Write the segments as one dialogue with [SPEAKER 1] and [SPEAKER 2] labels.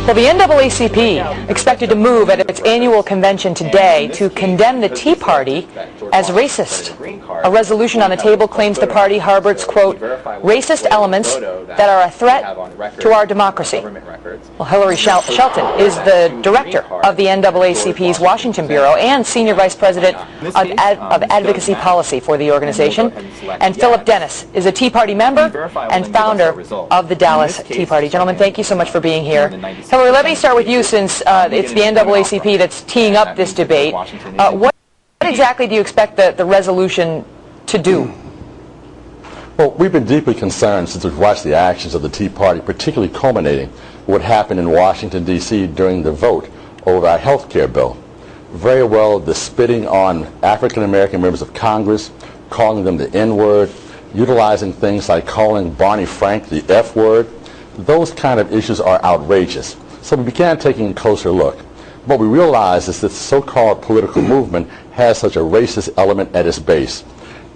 [SPEAKER 1] Well, the NAACP expected to move at its annual convention today to condemn the Tea Party as racist. A resolution on the table claims the party harbors, quote, racist elements that are a threat to our democracy. Well, Hillary Shelton is the director of the NAACP's Washington Bureau and senior vice president of advocacy policy for the organization. And Philip Dennis is a Tea Party member and founder of the Dallas Tea Party. Gentlemen, thank you so much for being here. Hillary, let me start with you, since it's the NAACP that's teeing up this debate. What exactly do you expect the resolution to do?
[SPEAKER 2] Well, we've been deeply concerned since we've watched the actions of the Tea Party, particularly culminating what happened in Washington, D.C. during the vote over our health care bill. Very well, the spitting on African-American members of Congress, calling them the N-word, utilizing things like calling Barney Frank the F-word. Those kind of issues are outrageous. So we began taking a closer look. What we realized is that the so-called political movement has such a racist element at its base.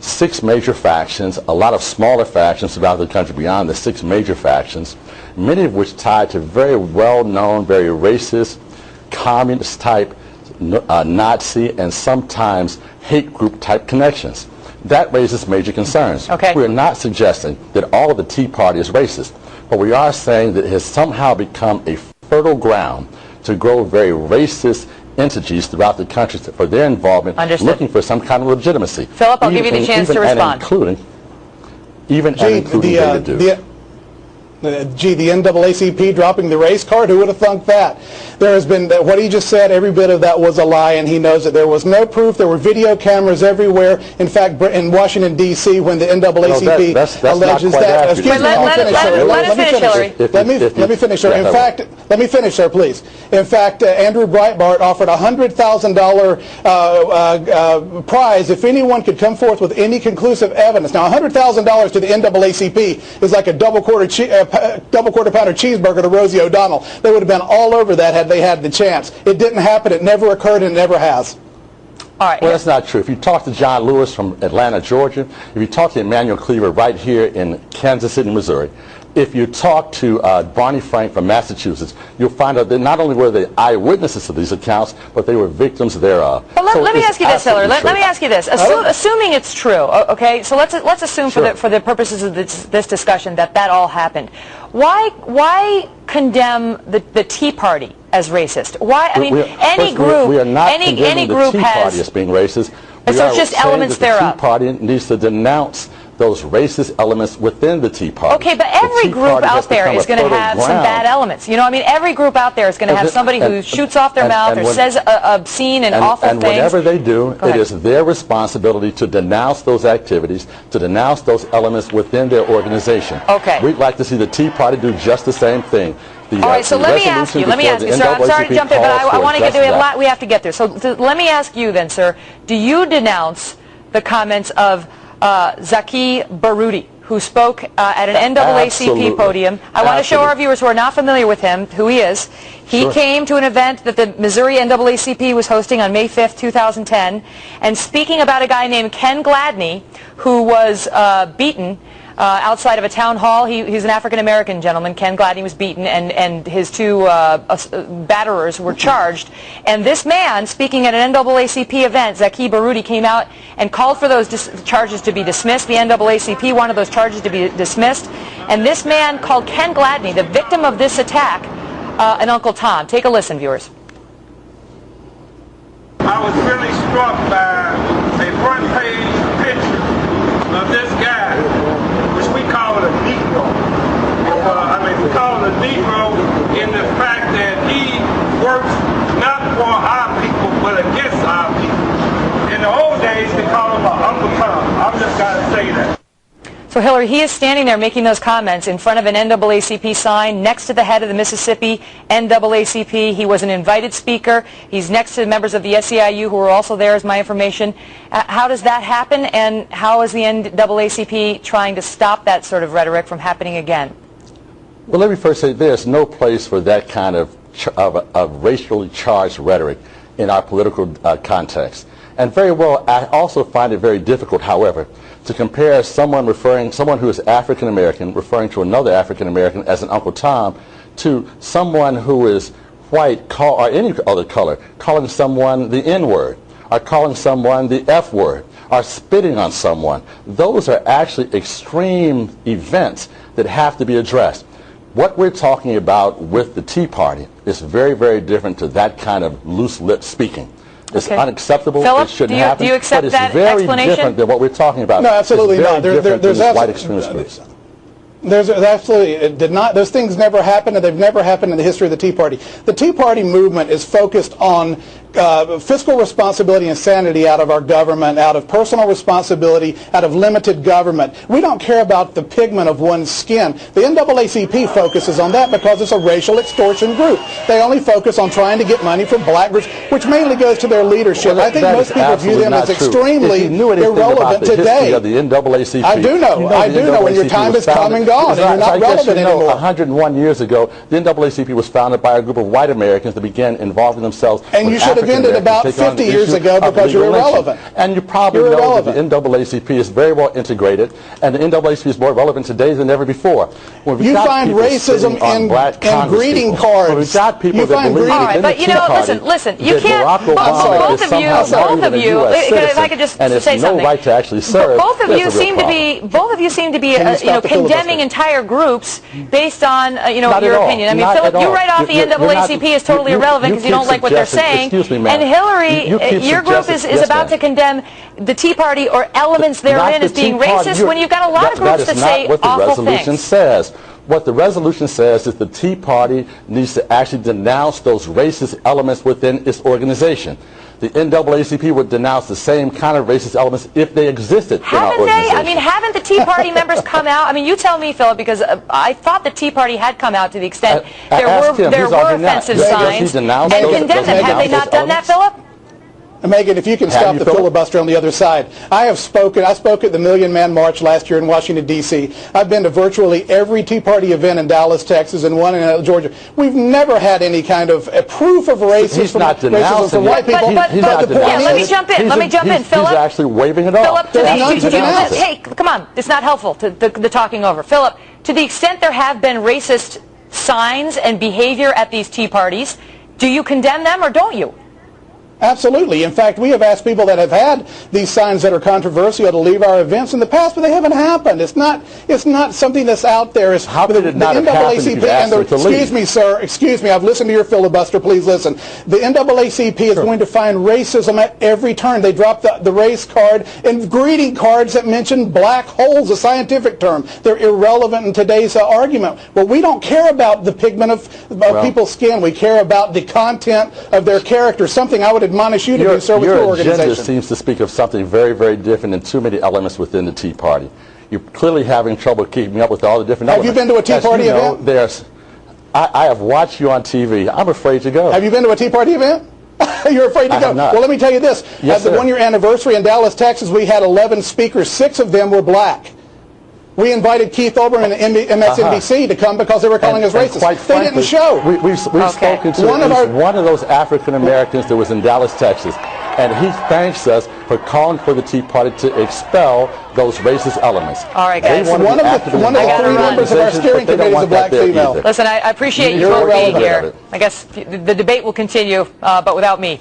[SPEAKER 2] 6 major factions, a lot of smaller factions throughout the country beyond the 6 major factions, many of which tied to very well-known, very racist, communist-type, Nazi, and sometimes hate group-type connections. That raises major concerns.
[SPEAKER 1] Okay.
[SPEAKER 2] We are not suggesting that all of the Tea Party is racist, but we are saying that it has somehow become a fertile ground to grow very racist entities throughout the country for their involvement, looking for some kind of legitimacy.
[SPEAKER 1] Philip, I'll give you the chance to respond.
[SPEAKER 2] Including
[SPEAKER 3] the NAACP dropping the race card, who would have thunk that? There has been, what he just said, every bit of that was a lie, and he knows that there was no proof. There were video cameras everywhere. In fact, in Washington, D.C., when the NAACP alleges that...
[SPEAKER 1] Excuse me, let us finish, Hillary.
[SPEAKER 3] Let me finish, sir. In fact, let me finish, sir, please. In fact, Andrew Breitbart offered a $100,000 prize if anyone could come forth with any conclusive evidence. Now, $100,000 to the NAACP is like a double quarter pounder cheeseburger to Rosie O'Donnell. They would have been all over that had they had the chance. It didn't happen. It never occurred, and it never has.
[SPEAKER 1] All right.
[SPEAKER 2] Well, that's not true. If you talk to John Lewis from Atlanta, Georgia, if you talk to Emmanuel Cleaver right here in Kansas City, Missouri, if you talk to Barney Frank from Massachusetts, you'll find out that not only were they eyewitnesses to these accounts, but they were victims thereof.
[SPEAKER 1] Well, let me ask you this, Hillary. Let me ask you this. Assuming it's true, okay? So let's assume for the purposes of this discussion that all happened. Why condemn the Tea Party as racist? Why? I mean, any group,
[SPEAKER 2] we are not
[SPEAKER 1] any group
[SPEAKER 2] the Tea Party as being racist.
[SPEAKER 1] So it's just elements thereof.
[SPEAKER 2] The Tea Party needs to denounce those racist elements within the Tea Party.
[SPEAKER 1] Okay, but every group out there is going to have some bad elements. You know, I mean, every group out there is going to have somebody who shoots off their mouth or says obscene and awful things.
[SPEAKER 2] And whatever they do, it is their responsibility to denounce those activities, to denounce those elements within their organization.
[SPEAKER 1] Okay.
[SPEAKER 2] We'd like to see the Tea Party do just the same thing.
[SPEAKER 1] All right, so let me ask you, sir, I'm sorry to jump in, but I want to get to it. We have to get there. So let me ask you then, sir, do you denounce the comments of Zaki Baruti, who spoke at an NAACP podium? I want to show our viewers who are not familiar with him who he is. He came to an event that the Missouri NAACP was hosting on May 5th, 2010, and speaking about a guy named Ken Gladney, who was beaten outside of a town hall. He's an African-American gentleman. Ken Gladney was beaten, and his 2 batterers were charged. And this man, speaking at an NAACP event, Zaki Baruti, came out and called for those charges to be dismissed. The NAACP wanted those charges to be dismissed. And this man called Ken Gladney, the victim of this attack, an Uncle Tom. Take a listen, viewers.
[SPEAKER 4] I was really struck by a front page picture of this guy, which we call it a Negro. We call it a Negro in the fact that he works not for our people, but against our people. In the old days, they called him Uncle Tom. I'm just going to say that.
[SPEAKER 1] So, Hillary, he is standing there making those comments in front of an NAACP sign next to the head of the Mississippi NAACP. He was an invited speaker. He's next to the members of the SEIU who were also there, is my information. How does that happen, and how is the NAACP trying to stop that sort of rhetoric from happening again?
[SPEAKER 2] Well, let me first say there's no place for that kind of racially charged rhetoric in our political context. And very well, I also find it very difficult, however, to compare someone who is African American referring to another African American as an Uncle Tom to someone who is white or any other color, calling someone the N-word, or calling someone the F-word, or spitting on someone. Those are actually extreme events that have to be addressed. What we're talking about with the Tea Party is very, very different to that kind of loose lip speaking. It's
[SPEAKER 1] Okay.
[SPEAKER 2] unacceptable.
[SPEAKER 1] Philip,
[SPEAKER 2] it shouldn't
[SPEAKER 1] do you-
[SPEAKER 2] happen.
[SPEAKER 1] do you accept
[SPEAKER 2] but it's
[SPEAKER 1] that
[SPEAKER 2] very
[SPEAKER 1] explanation?
[SPEAKER 2] different than what we're talking about.
[SPEAKER 3] No, absolutely
[SPEAKER 2] it's very
[SPEAKER 3] not.
[SPEAKER 2] different
[SPEAKER 3] There's
[SPEAKER 2] than white
[SPEAKER 3] absolutely-
[SPEAKER 2] extremist groups.
[SPEAKER 3] There's absolutely, it did not, those things never happened, and they've never happened in the history of the Tea Party. The Tea Party movement is focused on fiscal responsibility and sanity out of our government, out of personal responsibility, out of limited government. We don't care about the pigment of one's skin. The NAACP focuses on that because it's a racial extortion group. They only focus on trying to get money from black groups, which mainly goes to their leadership.
[SPEAKER 2] Well,
[SPEAKER 3] I think
[SPEAKER 2] that
[SPEAKER 3] most
[SPEAKER 2] is
[SPEAKER 3] people view
[SPEAKER 2] absolutely
[SPEAKER 3] them
[SPEAKER 2] not
[SPEAKER 3] as
[SPEAKER 2] true.
[SPEAKER 3] extremely
[SPEAKER 2] If you knew anything about
[SPEAKER 3] irrelevant
[SPEAKER 2] the history
[SPEAKER 3] today.
[SPEAKER 2] of the NAACP,
[SPEAKER 3] I do know. I do know when your time has come and gone, and you're not relevant anymore.
[SPEAKER 2] 101 years ago, the NAACP was founded by a group of white Americans that began involving themselves
[SPEAKER 3] And
[SPEAKER 2] with
[SPEAKER 3] you should have
[SPEAKER 2] African
[SPEAKER 3] ended
[SPEAKER 2] Americans
[SPEAKER 3] about
[SPEAKER 2] to take on
[SPEAKER 3] 50
[SPEAKER 2] the
[SPEAKER 3] years
[SPEAKER 2] issue
[SPEAKER 3] ago
[SPEAKER 2] of
[SPEAKER 3] because you're
[SPEAKER 2] legal lynching.
[SPEAKER 3] irrelevant.
[SPEAKER 2] And you probably
[SPEAKER 3] You're
[SPEAKER 2] know that the
[SPEAKER 3] irrelevant.
[SPEAKER 2] NAACP is very well integrated, and the NAACP is more relevant today than ever before. When we've
[SPEAKER 3] You
[SPEAKER 2] got
[SPEAKER 3] find
[SPEAKER 2] people
[SPEAKER 3] racism
[SPEAKER 2] sitting on
[SPEAKER 3] in
[SPEAKER 2] black Congress
[SPEAKER 3] greeting
[SPEAKER 2] people,
[SPEAKER 3] cards.
[SPEAKER 2] when we've got people
[SPEAKER 3] You
[SPEAKER 2] that
[SPEAKER 3] find
[SPEAKER 2] believe
[SPEAKER 3] greeting-
[SPEAKER 1] All right,
[SPEAKER 2] within
[SPEAKER 1] but
[SPEAKER 2] the
[SPEAKER 1] you
[SPEAKER 2] Tea
[SPEAKER 1] know,
[SPEAKER 2] Party
[SPEAKER 1] listen, you
[SPEAKER 2] that
[SPEAKER 1] can't,
[SPEAKER 2] Barack Obama
[SPEAKER 1] both
[SPEAKER 2] is
[SPEAKER 1] of you,
[SPEAKER 2] somehow not
[SPEAKER 1] both
[SPEAKER 2] even
[SPEAKER 1] of
[SPEAKER 2] a
[SPEAKER 1] you,
[SPEAKER 2] US
[SPEAKER 1] if
[SPEAKER 2] citizen,
[SPEAKER 1] I could just
[SPEAKER 2] and has
[SPEAKER 1] say
[SPEAKER 2] no
[SPEAKER 1] something.
[SPEAKER 2] right to actually serve.
[SPEAKER 1] Both of
[SPEAKER 2] That's
[SPEAKER 1] you
[SPEAKER 2] a real
[SPEAKER 1] seem to
[SPEAKER 2] problem.
[SPEAKER 1] be, both of you seem to be,
[SPEAKER 3] Can you stop the
[SPEAKER 1] condemning
[SPEAKER 3] filibuster?
[SPEAKER 1] entire groups based on,
[SPEAKER 2] Not
[SPEAKER 1] your
[SPEAKER 2] at all.
[SPEAKER 1] opinion. I mean,
[SPEAKER 2] Not
[SPEAKER 1] Philip,
[SPEAKER 2] at
[SPEAKER 1] you
[SPEAKER 2] all.
[SPEAKER 1] write off the
[SPEAKER 2] You're not-
[SPEAKER 1] NAACP as totally irrelevant because you
[SPEAKER 2] keep
[SPEAKER 1] don't like what they're
[SPEAKER 2] suggesting-
[SPEAKER 1] saying.
[SPEAKER 2] Excuse me, ma'am.
[SPEAKER 1] And Hillary,
[SPEAKER 2] You keep
[SPEAKER 1] your group is
[SPEAKER 2] suggesting- yes,
[SPEAKER 1] about
[SPEAKER 2] ma'am.
[SPEAKER 1] to condemn the Tea Party or elements therein
[SPEAKER 2] Not
[SPEAKER 1] as
[SPEAKER 2] the
[SPEAKER 1] being
[SPEAKER 2] Tea Party.
[SPEAKER 1] racist when you've got a lot of groups that say
[SPEAKER 2] That is not what the
[SPEAKER 1] awful
[SPEAKER 2] resolution
[SPEAKER 1] things.
[SPEAKER 2] says. What the resolution says is the Tea Party needs to actually denounce those racist elements within its organization. The NAACP would denounce the same kind of racist elements if they existed in our
[SPEAKER 1] Haven't they?
[SPEAKER 2] organization.
[SPEAKER 1] I mean, haven't the Tea Party members come out? I mean, you tell me, Philip, because I thought the Tea Party had come out to the extent there
[SPEAKER 2] ask
[SPEAKER 1] were
[SPEAKER 2] him. He's
[SPEAKER 1] there were
[SPEAKER 2] already not.
[SPEAKER 1] offensive
[SPEAKER 2] Does he
[SPEAKER 1] signs
[SPEAKER 2] denounce
[SPEAKER 1] and
[SPEAKER 2] those-
[SPEAKER 1] condemned
[SPEAKER 2] does he
[SPEAKER 1] them. Have they
[SPEAKER 2] denounce
[SPEAKER 1] not
[SPEAKER 2] those
[SPEAKER 1] done that,
[SPEAKER 2] elements?
[SPEAKER 1] Philip?
[SPEAKER 3] And Megan, if you can stop
[SPEAKER 2] you,
[SPEAKER 3] the
[SPEAKER 2] Philip?
[SPEAKER 3] filibuster on the other side. I spoke at the Million Man March last year in Washington, D.C. I've been to virtually every Tea Party event in Dallas, Texas, and one in Georgia. We've never had any kind of proof of racism
[SPEAKER 2] He's not
[SPEAKER 3] racism
[SPEAKER 2] denouncing
[SPEAKER 3] from
[SPEAKER 2] it.
[SPEAKER 3] white people.
[SPEAKER 2] He's not
[SPEAKER 3] the point
[SPEAKER 2] denouncing
[SPEAKER 1] Yeah, let me
[SPEAKER 3] is-
[SPEAKER 1] jump in.
[SPEAKER 2] He's
[SPEAKER 1] Let me jump in, Philip.
[SPEAKER 2] He's actually waving it off.
[SPEAKER 1] Philip, to
[SPEAKER 3] There's
[SPEAKER 1] the,
[SPEAKER 3] none to denounce it.
[SPEAKER 1] hey, come on, it's not helpful to the talking over. Philip, to the extent there have been racist signs and behavior at these tea parties, do you condemn them or don't you?
[SPEAKER 3] Absolutely. In fact, we have asked people that have had these signs that are controversial to leave our events in the past, but they haven't happened. It's not something that's out there. It's
[SPEAKER 2] How could it not have happened if you've asked them to leave?
[SPEAKER 3] Excuse me, sir. Excuse me. I've listened to your filibuster. Please listen. The NAACP is going to find racism at every turn. They drop the race card and greeting cards that mention black holes, a scientific term. They're irrelevant in today's argument. Well, we don't care about the pigment of people's skin. We care about the content of their character, something I would admonish you to do, sir, with your
[SPEAKER 2] agenda
[SPEAKER 3] organization.
[SPEAKER 2] seems to speak of something very, very different and too many elements within the Tea Party. You're clearly having trouble keeping up with all the different
[SPEAKER 3] Have you
[SPEAKER 2] elements.
[SPEAKER 3] been to a Tea
[SPEAKER 2] As you
[SPEAKER 3] Party
[SPEAKER 2] know,
[SPEAKER 3] event?
[SPEAKER 2] I have watched you on TV. I'm afraid to go.
[SPEAKER 3] Have you been to a Tea Party event? You're afraid to
[SPEAKER 2] I
[SPEAKER 3] go.
[SPEAKER 2] have not.
[SPEAKER 3] Well, let me tell you this.
[SPEAKER 2] Yes,
[SPEAKER 3] At the
[SPEAKER 2] sir.
[SPEAKER 3] one-year anniversary in Dallas, Texas, we had 11 speakers. 6 of them were black. We invited Keith Olbermann and MSNBC to come because they were calling us
[SPEAKER 2] And
[SPEAKER 3] racist.
[SPEAKER 2] quite
[SPEAKER 3] They didn't
[SPEAKER 2] frankly,
[SPEAKER 3] show.
[SPEAKER 2] We've spoken to
[SPEAKER 3] One
[SPEAKER 2] at
[SPEAKER 3] of
[SPEAKER 2] least
[SPEAKER 3] our-
[SPEAKER 2] one of those African Americans that was in Dallas, Texas, and he thanks us for calling for the Tea Party to expel those racist elements.
[SPEAKER 1] All right,
[SPEAKER 2] They
[SPEAKER 1] guys.
[SPEAKER 2] want to
[SPEAKER 3] One
[SPEAKER 2] be
[SPEAKER 3] of the-
[SPEAKER 2] actively
[SPEAKER 3] one of the
[SPEAKER 2] involved
[SPEAKER 1] three
[SPEAKER 2] in
[SPEAKER 1] members
[SPEAKER 3] of our
[SPEAKER 2] organizations,
[SPEAKER 3] steering
[SPEAKER 2] but they don't
[SPEAKER 3] committee is a
[SPEAKER 2] want
[SPEAKER 3] black
[SPEAKER 2] that there
[SPEAKER 3] female.
[SPEAKER 2] either.
[SPEAKER 1] Listen, I appreciate you
[SPEAKER 3] You're
[SPEAKER 1] both being
[SPEAKER 3] irrelevant.
[SPEAKER 1] here. I guess the debate will continue, but without me.